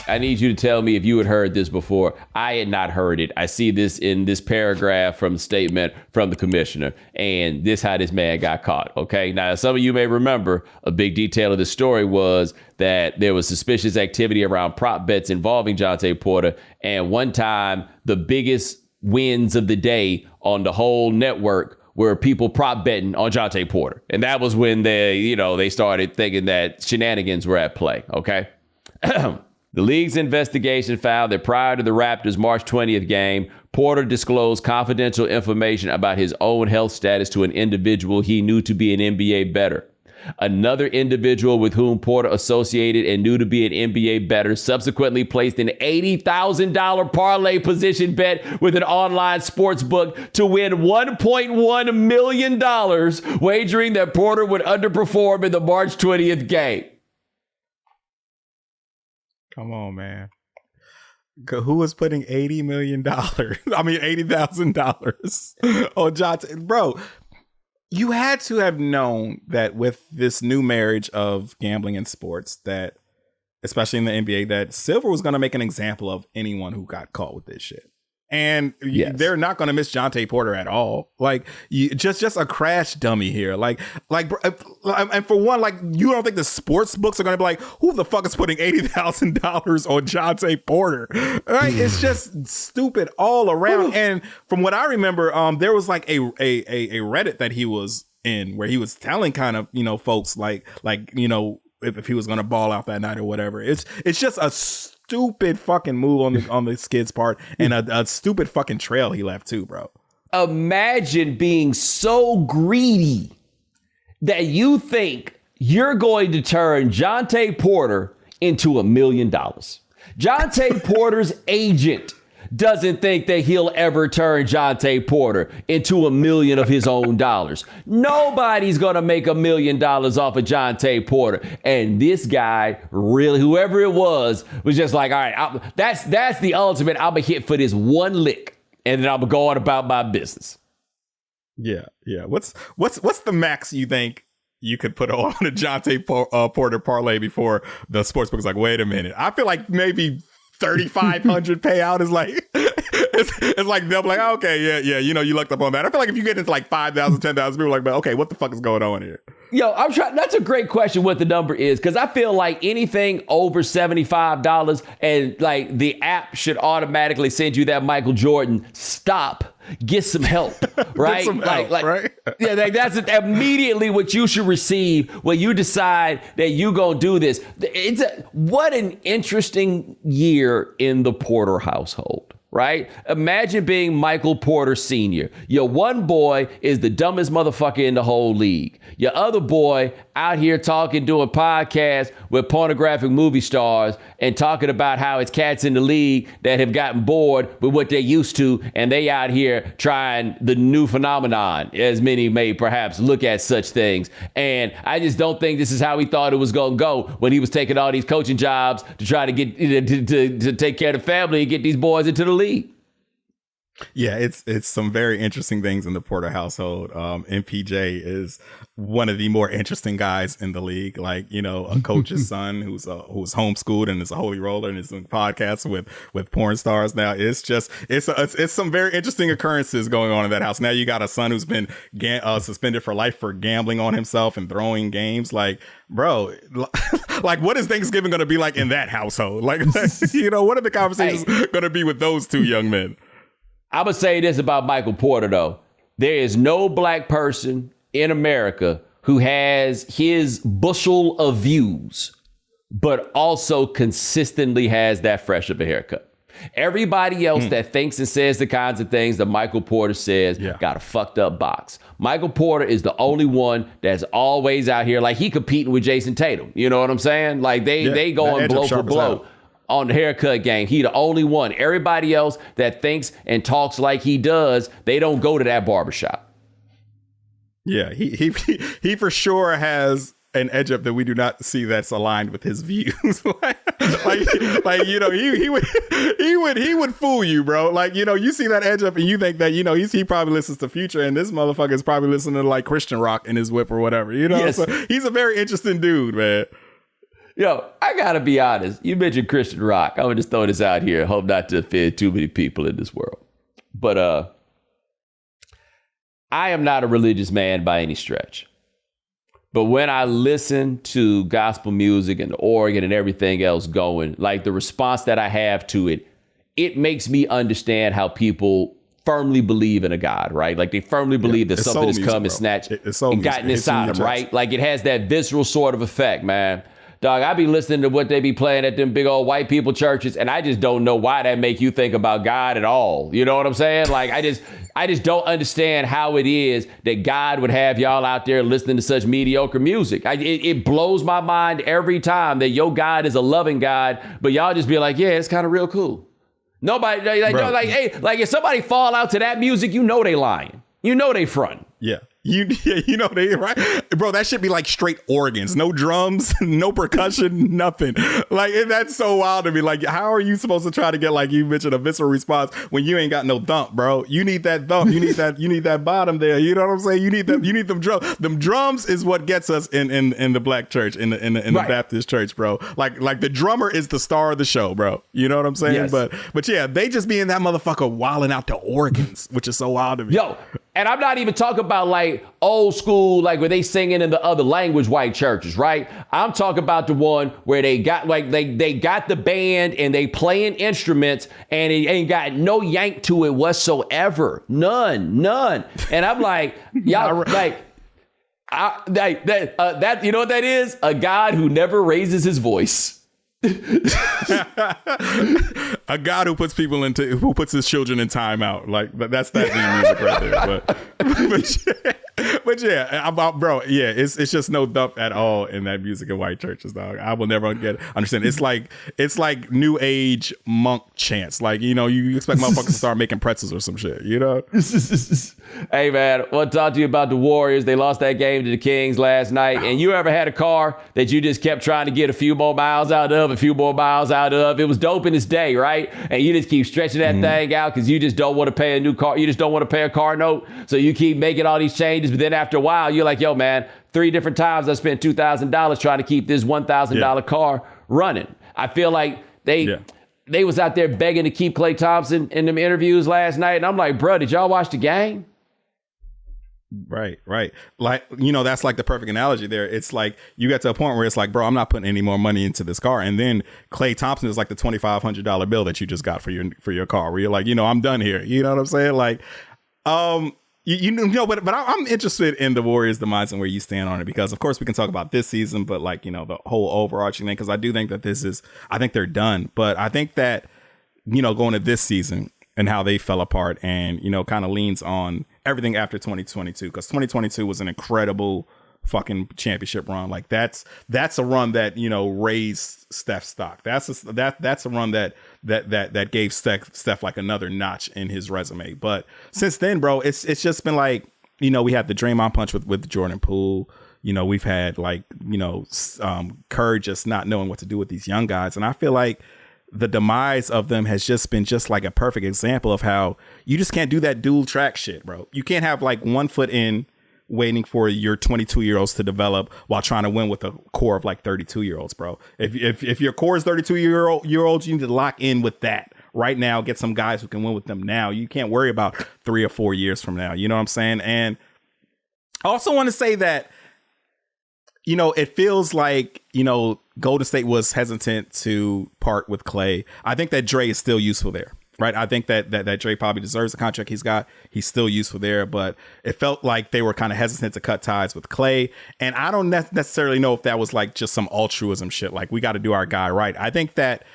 I need you to tell me if you had heard this before. I had not heard it. I see this in this paragraph from the statement from the commissioner, and this how this man got caught. Okay, now some of you may remember a big detail of the story was that there was suspicious activity around prop bets involving Jontay Porter, and one time the biggest wins of the day on the whole network were people prop betting on Jontay Porter. And that was when they started thinking that shenanigans were at play. Okay. The league's investigation found that prior to the Raptors' March 20th game, Porter disclosed confidential information about his own health status to an individual he knew to be an NBA bettor. Another individual with whom Porter associated and knew to be an NBA bettor subsequently placed an $80,000 parlay position bet with an online sports book to win $1.1 million, wagering that Porter would underperform in the March 20th game. Come on, man. Who was putting $80 million? I mean, $80,000 on Jontay? Bro, you had to have known that with this new marriage of gambling in sports, that especially in the NBA, that Silver was going to make an example of anyone who got caught with this shit. And they're not going to miss Jontay Porter at all. Like, just a crash dummy here. And for one, like, you don't think the sports books are going to be like, who the fuck is putting $80,000 on Jontay Porter? Right? It's just stupid all around. And from what I remember, there was like a Reddit that he was in where he was telling kind of, folks like if he was going to ball out that night or whatever. It's just a stupid fucking move on the Skid's part, and a stupid fucking trail he left too, bro. Imagine being so greedy that you think you're going to turn Jontay Porter into $1 million. Jontay Porter's agent doesn't think that he'll ever turn Jontay Porter into $1 million of his own dollars. Nobody's going to make $1 million off of Jontay Porter. And this guy, really, whoever it was just like, all right, that's the ultimate. I'm going to hit for this one lick, and then I'm going to go on about my business. Yeah. What's the max you think you could put on a Jontay Porter parlay before the sportsbook is like, wait a minute? I feel like maybe 3,500 payout is like it's like they'll be like, okay, yeah, you lucked up on that. I feel like if you get into like 5,000, 10,000, people are like, okay, what the fuck is going on here? Yo, I'm trying. That's a great question. What the number is, because I feel like anything over $75 and like the app should automatically send you that Michael Jordan stop. Get some help, right? Right? Yeah, that's immediately what you should receive when you decide that you gonna do this. What an interesting year in the Porter household. Right? Imagine being Michael Porter Sr. Your one boy is the dumbest motherfucker in the whole league. Your other boy out here doing podcasts with pornographic movie stars and talking about how it's cats in the league that have gotten bored with what they're used to, and they out here trying the new phenomenon, as many may perhaps look at such things. And I just don't think this is how he thought it was going to go when he was taking all these coaching jobs to try to get to take care of the family and get these boys into the league. Yeah, it's some very interesting things in the Porter household. MPJ is one of the more interesting guys in the league. Like, a coach's son who's homeschooled and is a holy roller and is doing podcasts with porn stars now. It's some very interesting occurrences going on in that house. Now you got a son who's been suspended for life for gambling on himself and throwing games. Like, bro, like, what is Thanksgiving going to be like in that household? Like, what are the conversations going to be with those two young men? I'm going to say this about Michael Porter, though. There is no black person in America who has his bushel of views, but also consistently has that fresh of a haircut. Everybody else that thinks and says the kinds of things that Michael Porter says got a fucked up box. Michael Porter is the only one that's always out here like he competing with Jason Tatum. You know what I'm saying? Like they going blow for blow on the haircut game. He the only one. Everybody else that thinks and talks like he does, they don't go to that barbershop. Yeah, he for sure has an edge up that we do not see that's aligned with his views. He would fool you, bro. Like, you see that edge up and you think that, he probably listens to Future, and this motherfucker is probably listening to like Christian rock in his whip or whatever, Yes. So he's a very interesting dude, man. Yo, I gotta be honest. You mentioned Christian rock. I'm gonna just throw this out here. Hope not to offend too many people in this world. But I am not a religious man by any stretch. But when I listen to gospel music and the organ and everything else going, like the response that I have to it, it makes me understand how people firmly believe in a God, right? Like they firmly believe that something has come and snatched and gotten inside them, right? Like it has that visceral sort of effect, man. Dog, I be listening to what they be playing at them big old white people churches, and I just don't know why that make you think about God at all. You know what I'm saying? Like I just don't understand how it is that God would have y'all out there listening to such mediocre music. It blows my mind every time that your God is a loving God, but y'all just be like, yeah, it's kind of real cool. Nobody like, hey, like if somebody fall out to that music, you know they lying. You know they front. Yeah. You know they right, bro. That should be like straight organs, no drums, no percussion, nothing. Like that's so wild to me. Like, how are you supposed to try to get, like you mentioned, a visceral response when you ain't got no thump, bro? You need that thump. You need that bottom there. You know what I'm saying? You need them drums. Them drums is what gets us in the black church, in the right. Baptist church, bro. Like the drummer is the star of the show, bro. You know what I'm saying? Yes. But yeah, they just be in that motherfucker wilding out the organs, which is so wild to me. Yo. And I'm not even talking about like old school, like where they singing in the other language white churches, right? I'm talking about the one where they got like they got the band and they playing instruments and it ain't got no yank to it whatsoever. None. And I'm like, y'all like that you know what that is? A God who never raises his voice. A God who puts his children in timeout. Like that's that music right there. But yeah, bro, yeah, it's just no dump at all in that music in white churches, dog. I will never understand. It's like new age monk chants. Like, you know, you expect motherfuckers to start making pretzels or some shit, you know? Hey man, I want to talk to you about the Warriors. They lost that game to the Kings last night. And you ever had a car that you just kept trying to get a few more miles out of? It was dope in its day, right? And you just keep stretching that thing out because you just don't want to pay a new car. You just don't want to pay a car note. So you keep making all these changes. But then after a while, you're like, yo, man, 3 different times I spent $2,000 trying to keep this $1,000 car running. I feel like they was out there begging to keep Klay Thompson in them interviews last night. And I'm like, bro, did y'all watch the game? Right. Like, you know, that's like the perfect analogy there. It's like you get to a point where it's like, bro, I'm not putting any more money into this car. And then Klay Thompson is like the $2,500 bill that you just got for your car, where you're like, you know, I'm done here. You know what I'm saying? Like, you know, but I'm interested in the Warriors demise and where you stand on it, because of course we can talk about this season, but like, you know, the whole overarching thing, because I do think that I think they're done. But I think that, you know, going to this season and how they fell apart and, you know, kind of leans on everything after 2022, because 2022 was an incredible fucking championship run. Like that's a run that, you know, raised Steph's stock. That's a run that gave Steph like another notch in his resume. But since then, bro, it's just been like, you know, we had the Draymond punch with Jordan Poole. You know, we've had like, you know, Kerr just not knowing what to do with these young guys. And I feel like the demise of them has just been just like a perfect example of how you just can't do that dual track shit, bro. You can't have like one foot in waiting for your 22-year-olds to develop while trying to win with a core of like 32-year-olds, bro. If your core is 32-year-olds, you need to lock in with that right now. Get some guys who can win with them now. You can't worry about 3 or 4 years from now. You know what I'm saying? And I also want to say that, you know, it feels like, you know, Golden State was hesitant to part with Klay. I think that Dre is still useful there, right? I think that Dre probably deserves the contract he's got. He's still useful there, but it felt like they were kind of hesitant to cut ties with Klay. And I don't necessarily know if that was like just some altruism shit, like we got to do our guy right. I think that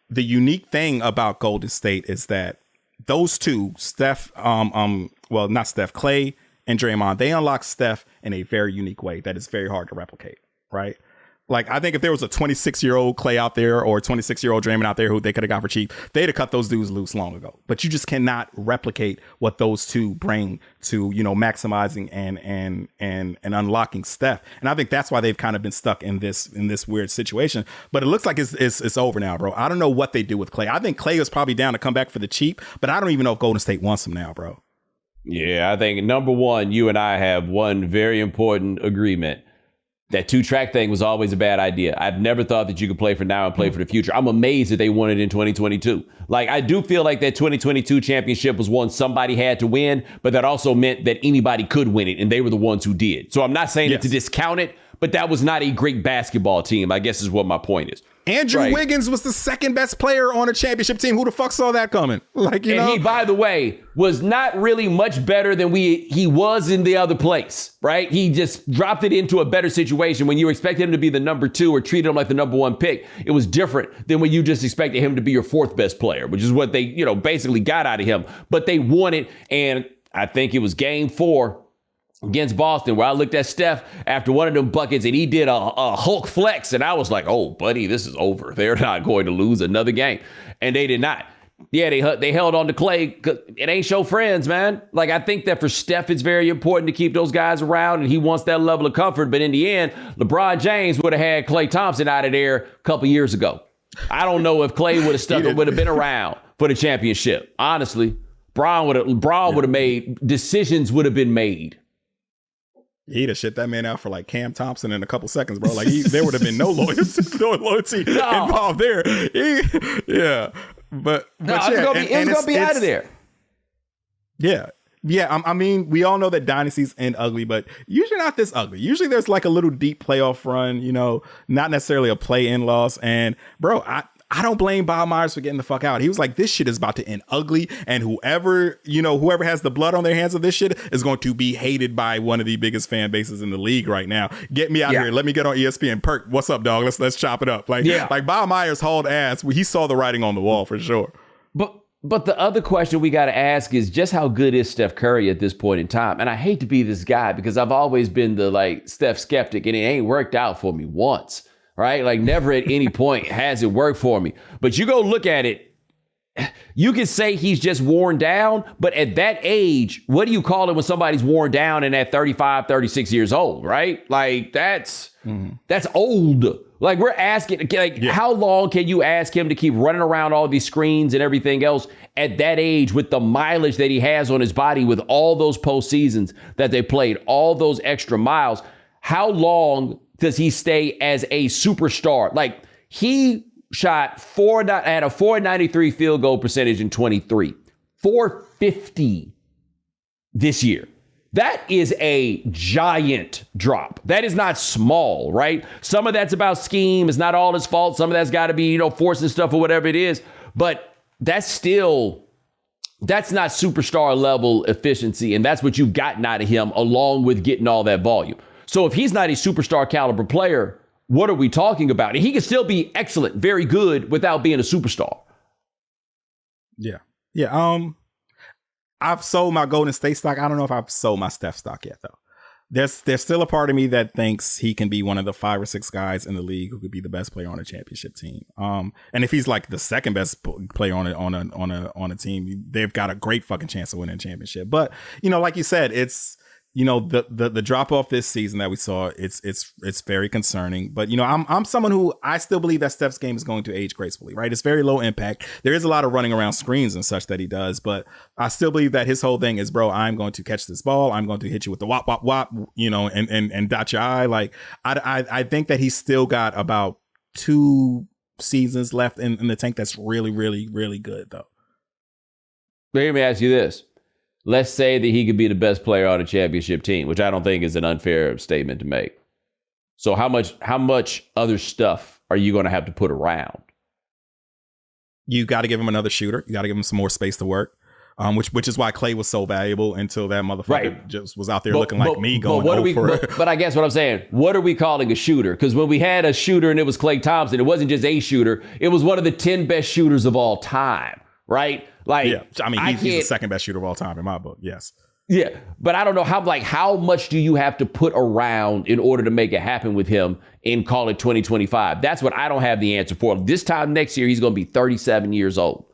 the unique thing about Golden State is that those two, Steph, well, not Steph, Klay and Draymond, they unlock Steph in a very unique way that is very hard to replicate, right? Like, I think if there was a 26-year-old Klay out there or a 26-year-old Draymond out there who they could have got for cheap, they'd have cut those dudes loose long ago. But you just cannot replicate what those two bring to, you know, maximizing and unlocking Steph. And I think that's why they've kind of been stuck in this weird situation. But it looks like it's over now, bro. I don't know what they do with Klay. I think Klay is probably down to come back for the cheap, but I don't even know if Golden State wants him now, bro. Yeah, I think number one, you and I have one very important agreement. That 2-track thing was always a bad idea. I've never thought that you could play for now and play for the future. I'm amazed that they won it in 2022. Like, I do feel like that 2022 championship was one somebody had to win, but that also meant that anybody could win it, and they were the ones who did. So I'm not saying it to discount it, but that was not a great basketball team, I guess is what my point is. Andrew Wiggins was the second best player on a championship team. Who the fuck saw that coming? Like, you know, he, by the way, was not really much better than he was in the other place, right? He just dropped it into a better situation. When you expected him to be the number 2 or treated him like the number 1 pick, it was different than when you just expected him to be your 4th best player, which is what they, basically got out of him. But they won it, and I think it was game 4 against Boston, where I looked at Steph after one of them buckets and he did a Hulk flex. And I was like, oh, buddy, this is over. They're not going to lose another game. And they did not. Yeah, they held on to Clay because it ain't show friends, man. Like, I think that for Steph, it's very important to keep those guys around, and he wants that level of comfort. But in the end, LeBron James would have had Klay Thompson out of there a couple years ago. I don't know if Clay would have stuck or would have been around for the championship. Honestly, Bron would have made decisions would have been made. He'd have shit that man out for like Cam Thompson in a couple seconds, bro. Like, there would have been no loyalty involved there. But it's gonna be out of there. Yeah. I mean, we all know that dynasties end ugly, but usually not this ugly. Usually there's like a little deep playoff run, not necessarily a play-in loss. And bro, I don't blame Bob Myers for getting the fuck out. He was like, this shit is about to end ugly. And whoever has the blood on their hands of this shit is going to be hated by one of the biggest fan bases in the league right now. Get me out of here. Let me get on ESPN. Perk, what's up, dog? Let's chop it up. Like Bob Myers hauled ass. He saw the writing on the wall for sure. But the other question we got to ask is just how good is Steph Curry at this point in time? And I hate to be this guy because I've always been the Steph skeptic, and it ain't worked out for me once. Right? Like, never at any point has it worked for me. But you go look at it, you can say he's just worn down, but at that age, what do you call it when somebody's worn down and at 35, 36 years old, right? Like, that's old. Like, we're asking, how long can you ask him to keep running around all these screens and everything else at that age with the mileage that he has on his body with all those postseasons that they played, all those extra miles? How long does he stay as a superstar? Like, he shot had a 493 field goal percentage in 23, 450 this year. That is a giant drop. That is not small, right? Some of that's about scheme. It's not all his fault. Some of that's got to be, forcing stuff or whatever it is. But that's not superstar level efficiency. And that's what you've gotten out of him, along with getting all that volume. So if he's not a superstar caliber player, what are we talking about? And he can still be excellent, very good, without being a superstar. Yeah. I've sold my Golden State stock. I don't know if I've sold my Steph stock yet, though. There's still a part of me that thinks he can be one of the 5 or 6 guys in the league who could be the best player on a championship team. And if he's like the second best player on a team, they've got a great fucking chance of winning a championship. But like you said, it's the drop off this season that we saw, it's very concerning. But I'm someone who I still believe that Steph's game is going to age gracefully, right? It's very low impact. There is a lot of running around screens and such that he does, but I still believe that his whole thing is, bro, I'm going to catch this ball, I'm going to hit you with the wop wop wop, and dot your eye. Like, I think that he's still got about 2 seasons left in the tank. That's really, really, really good, though. Let me ask you this. Let's say that he could be the best player on a championship team, which I don't think is an unfair statement to make. So how much other stuff are you going to have to put around? You got to give him another shooter. You got to give him some more space to work, which is why Clay was so valuable until that motherfucker just was out there looking like me going over. But I guess what I'm saying, what are we calling a shooter? Because when we had a shooter and it was Klay Thompson, it wasn't just a shooter. It was one of the 10 best shooters of all time, right? Like, yeah, I mean, he's the second best shooter of all time in my book. Yes. Yeah, but I don't know how much do you have to put around in order to make it happen with him in, call it, 2025? That's what I don't have the answer for. This time next year, he's going to be 37 years old.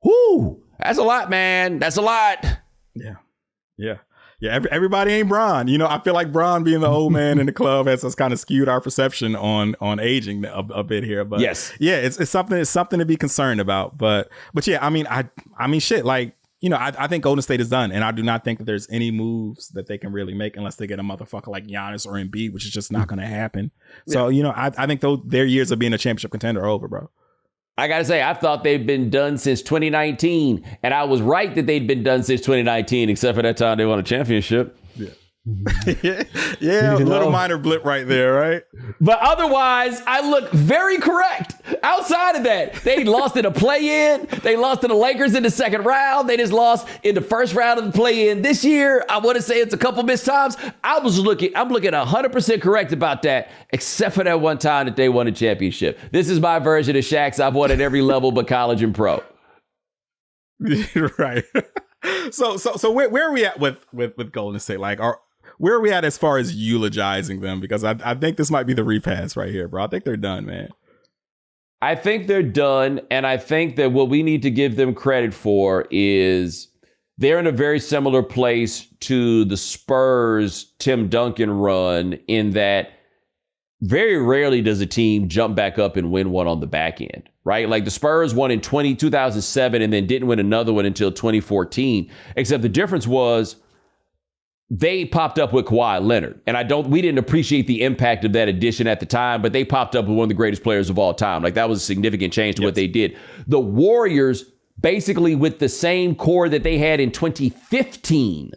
Whoo, that's a lot, man. That's a lot. Yeah. Everybody ain't Bron. I feel like Bron being the old man in the club has kind of skewed our perception on aging a bit here. But yes, it's something to be concerned about. But yeah, I mean, shit, like, I think Golden State is done, and I do not think that there's any moves that they can really make unless they get a motherfucker like Giannis or Embiid, which is just not going to happen. So, I think their years of being a championship contender are over, bro. I got to say, I thought they'd been done since 2019, and I was right that they'd been done since 2019, except for that time they won a championship. Yeah, a little minor blip right there, right? But otherwise, I look very correct. Outside of that, they lost in a play-in. They lost to the Lakers in the second round. They just lost in the first round of the play-in. This year, I want to say it's a couple missed times. I'm looking 100% correct about that, except for that one time that they won a championship. This is my version of Shaq's. I've won at every level but college and pro. Right. So where are we at with Golden State? Like, where are we at as far as eulogizing them? Because I think this might be the repass right here, bro. I think they're done, man. I think they're done. And I think that what we need to give them credit for is they're in a very similar place to the Spurs Tim Duncan run, in that very rarely does a team jump back up and win one on the back end, right? Like the Spurs won in 2007 and then didn't win another one until 2014, except the difference was they popped up with Kawhi Leonard. And we didn't appreciate the impact of that addition at the time, but they popped up with one of the greatest players of all time. Like that was a significant change to what they did. The Warriors, basically with the same core that they had in 2015,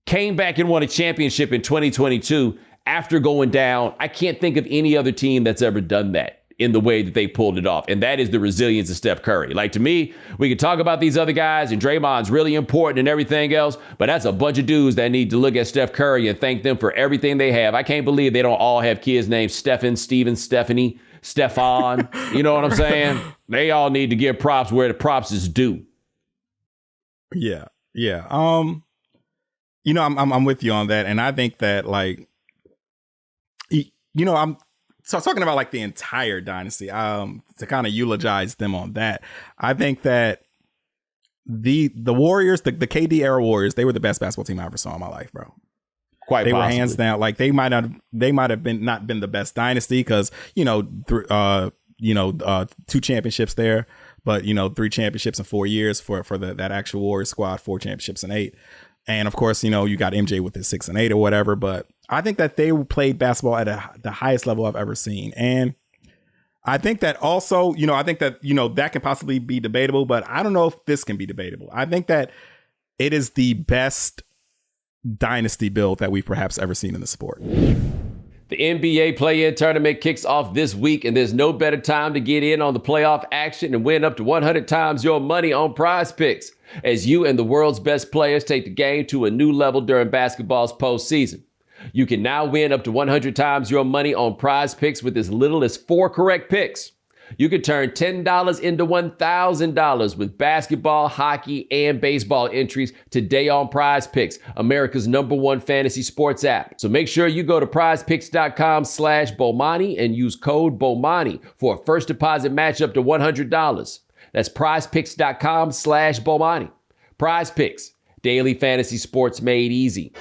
came back and won a championship in 2022 after going down. I can't think of any other team that's ever done that in the way that they pulled it off. And that is the resilience of Steph Curry. Like, to me, we can talk about these other guys, and Draymond's really important and everything else, but that's a bunch of dudes that need to look at Steph Curry and thank them for everything they have. I can't believe they don't all have kids named Stephen, Steven, Stephanie, Stefan. You know what I'm saying? They all need to give props where the props is due. Yeah. I'm with you on that. And I think that, like, I'm talking about like the entire dynasty, to kind of eulogize them on that. I think that the Warriors, the KD era Warriors, they were the best basketball team I ever saw in my life, bro. Quite they possibly. Were hands down. Like they might have been not been the best dynasty because 2 championships there, but 3 championships in 4 years for that actual Warriors squad, 4 championships in 8. And of course, you got MJ with his 6 and 8 or whatever. But I think that they played basketball at the highest level I've ever seen. And I think that also, that can possibly be debatable, but I don't know if this can be debatable. I think that it is the best dynasty build that we've perhaps ever seen in the sport. The NBA play-in tournament kicks off this week, and there's no better time to get in on the playoff action and win up to 100 times your money on Prize Picks, as you and the world's best players take the game to a new level during basketball's postseason. You can now win up to 100 times your money on Prize Picks with as little as 4 correct picks. You can turn $10 into $1,000 with basketball, hockey, and baseball entries today on Prize Picks, America's #1 fantasy sports app. So make sure you go to prizepicks.com/Bomani and use code Bomani for a first deposit match up to $100. That's prizepicks.com/Bomani. Prize Picks, daily fantasy sports made easy.